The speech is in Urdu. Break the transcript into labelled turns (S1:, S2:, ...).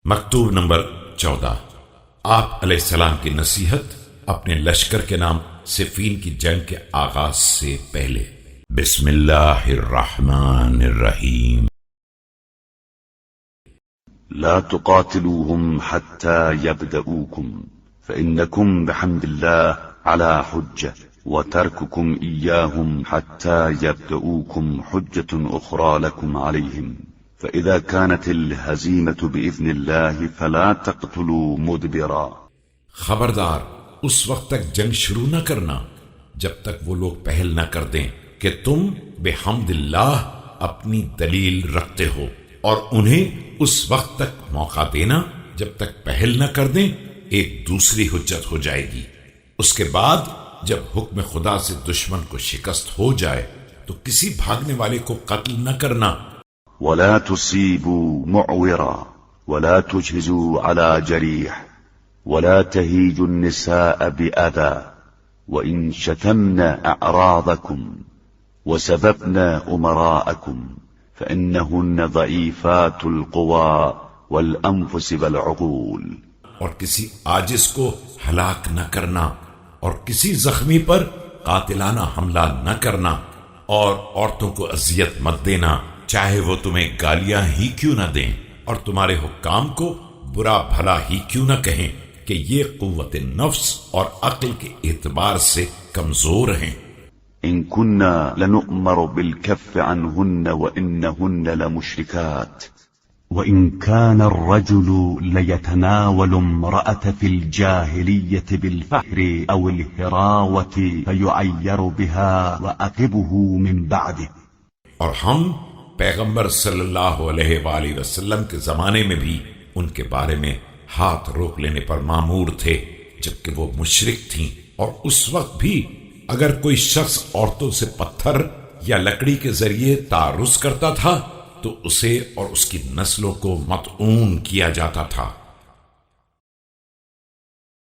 S1: مکتوب نمبر 14۔ آپ علیہ السلام کی نصیحت اپنے لشکر کے نام صفین کی جنگ کے آغاز سے پہلے۔ بسم اللہ الرحمن الرحیم۔
S2: لا تقاتلوهم حتى يبدؤوكم فإنكم بحمد الله على حجة وترككم إياهم حتى يبدؤوكم حجة أخرى لكم عليهم فإذا كانت الهزيمة بإذن الله فلا تقتلوا مدبرا۔
S1: خبردار اس وقت تک جنگ شروع نہ کرنا جب تک وہ لوگ پہل نہ کر دیں کہ تم بحمد اللہ اپنی دلیل رکھتے ہو، اور انہیں اس وقت تک موقع دینا جب تک پہل نہ کر دیں ایک دوسری حجت ہو جائے گی۔ اس کے بعد جب حکم خدا سے دشمن کو شکست ہو جائے تو کسی بھاگنے والے کو قتل نہ کرنا۔
S2: ولا تصيبوا معورا ولا تجهزوا على جريح ولا تهيجوا النساء بأذى وإن شتمنا أعراضكم وسببنا أمراءكم فإنهن ضعيفات القوى والأنفس والعقول۔
S1: اور کسی عاجز کو ہلاک نہ کرنا، اور کسی زخمی پر قاتلانہ حملہ نہ کرنا، اور عورتوں کو اذیت مت دینا چاہے وہ تمہیں گالیاں ہی کیوں نہ دیں، اور تمہارے حکام کو برا بھلا ہی کیوں نہ کہیں کہ یہ قوت نفس اور عقل کے اعتبار سے کمزور ہیں۔
S2: إن كنا لنؤمر بالكف عنهن وإنهن لمشركات وإن كان الرجل ليتناول امرأة في الجاهلية بالفحر أو الهراوة فيعير بها وأقبه من بعده۔
S1: اور ہم پیغمبر صلی اللہ علیہ وآلہ وسلم کے زمانے میں بھی ان کے بارے میں ہاتھ روک لینے پر مامور تھے جبکہ وہ مشرک تھیں، اور اس وقت بھی اگر کوئی شخص عورتوں سے پتھر یا لکڑی کے ذریعے تعرض کرتا تھا تو اسے اور اس کی نسلوں کو مطعون کیا جاتا تھا۔